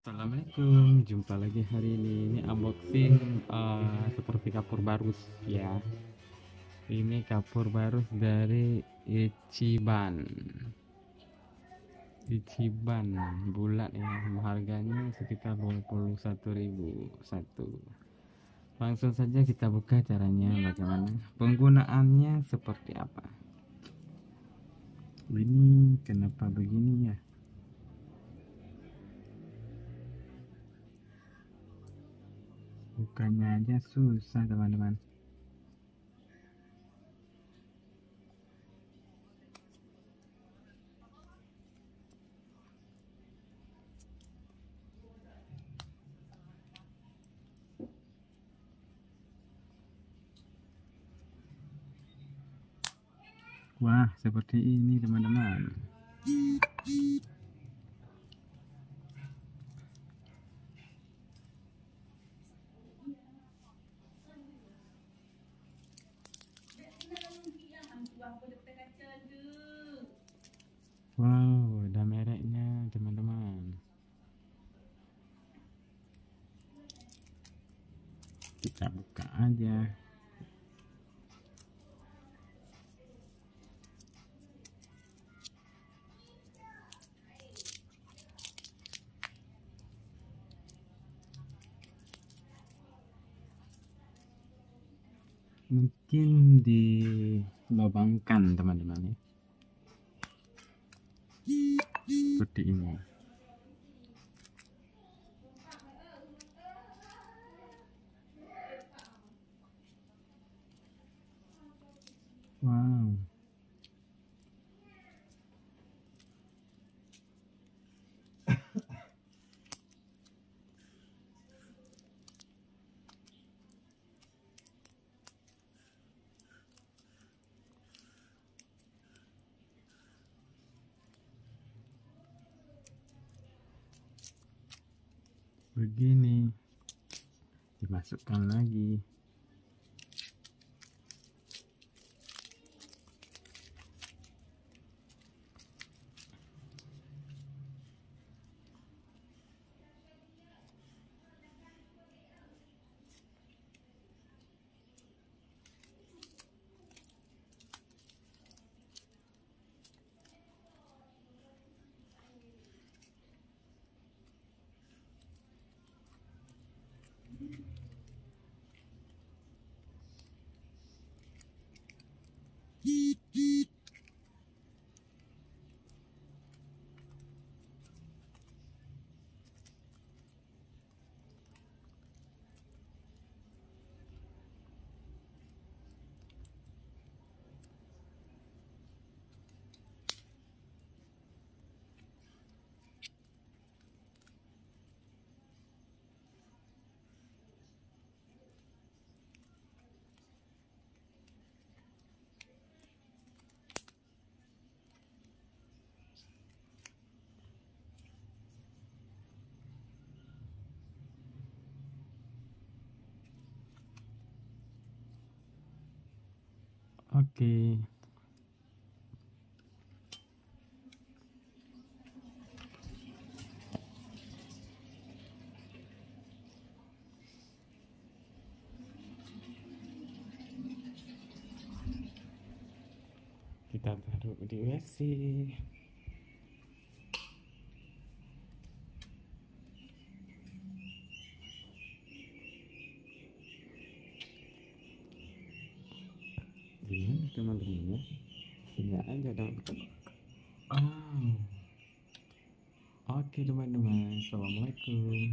Assalamualaikum, jumpa lagi hari ini unboxing seperti kapur barus ya. Ini kapur barus dari Ichiban. Ichiban bulat ya, harganya sekitar 21.000 satu. Langsung saja kita buka caranya bagaimana. Penggunaannya seperti apa. Ini kenapa begini ya? Bukannya aja susah teman-teman. Wah, seperti ini teman-teman. Wow, ada mereknya teman-teman. Kita buka aja. Mungkin dilobangkan teman-teman ya, seperti ini. Wow, begini, dimasukkan lagi. Oke. Kita taruh di WC. Gimana teman-teman ya? Tinggal aja dong. Oh. Oke teman-teman, assalamualaikum.